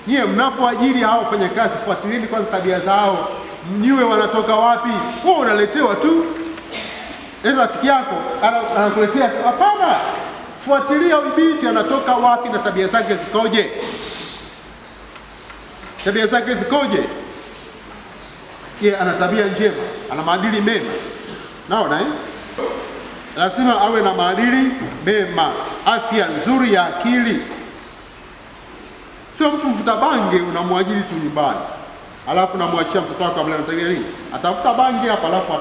Nyie mnapoajiri hao wafanyakazi, fuatilieni kwanza tabia zao, mjue wanatoka wapi. Wewe unaletewa tu, rafiki yako anakuletea tu. Hapana, fuatilia binti anatoka wapi na tabia zake zikoje. Tabia zake zikoje? Je, ana tabia njema? Ana maadili mema? Naona lazima awe na maadili mema, afya nzuri ya akili. Sio mtu mvuta bange unamwajiri tu nyumbani, alafu namwachia mtoto wako kabla anategea nini? Atafuta bange hapa, alafu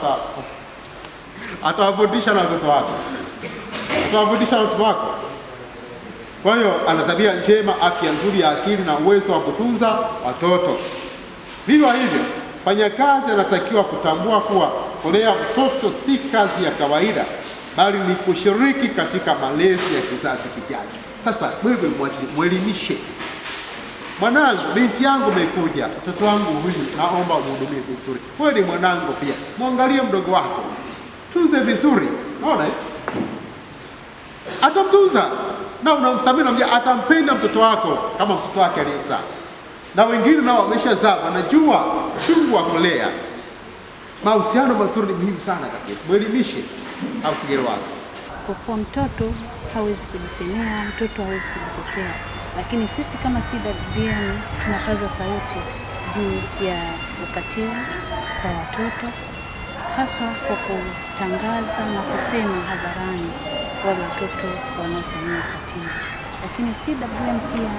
atawafundisha na watoto wako. Atawafundisha na watoto wako. Kwa hiyo ana tabia njema, afya nzuri ya akili na uwezo wa kutunza watoto. Vivyo hivyo, mfanyakazi anatakiwa kutambua kuwa kulea mtoto si kazi ya kawaida, bali ni kushiriki katika malezi ya kizazi kijacho. Sasa wewe mwelimishe. Mwanangu, binti yangu umekuja, mtoto wangu huyu, naomba umhudumie vizuri. Wewe ni mwanangu pia, muangalie mdogo wako, tunze vizuri. Unaona? Atamtunza na unamthamini, atampenda mtoto wako kama mtoto wake aliyezaa. Na wengine nao wameshazaa, wanajua chungu wa kulea. Mahusiano mazuri ni muhimu sana kabisa. Mwelimishe au sigero wako. Kwa kuwa mtoto hawezi kujisemea, mtoto hawezi kujitetea, lakini sisi kama CWDM tunapaza sauti juu ya ukatili kwa watoto, haswa kwa kutangaza na kusema hadharani wale watoto wanaofanyiwa ukatili. Lakini CWDM pia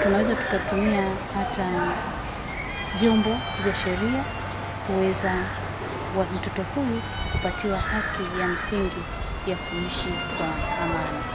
tunaweza tukatumia hata vyombo vya sheria kuweza mtoto huyu kupatiwa haki ya msingi ya kuishi kwa amani.